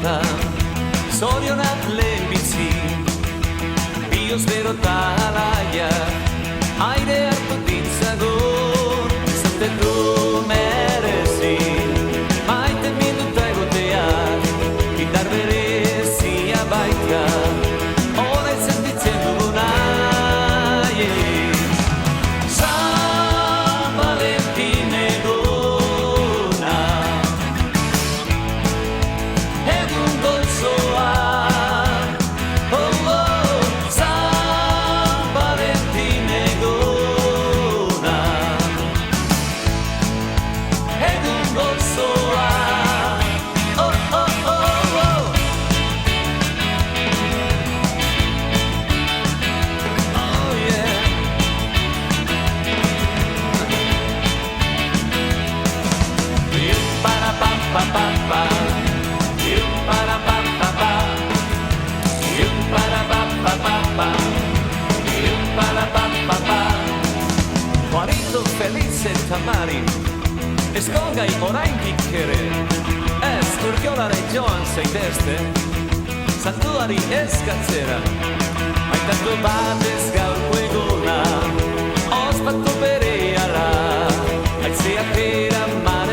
urtetan zorionak lehenbizi bioz berota alaia aire hartu ditzagun zatetu merezi maite minuta egoteak indar berezia baita hona sentitzen duguna San Valentin eguna egun gozoa San Valentin eguna egun gozoa Juanito feliz eta Mari ezkongai oraindik ere ez urkiolare joan zaitezte santuari eskatzera aitatu batez gaurko eguna ospatu berehala aizeak eraman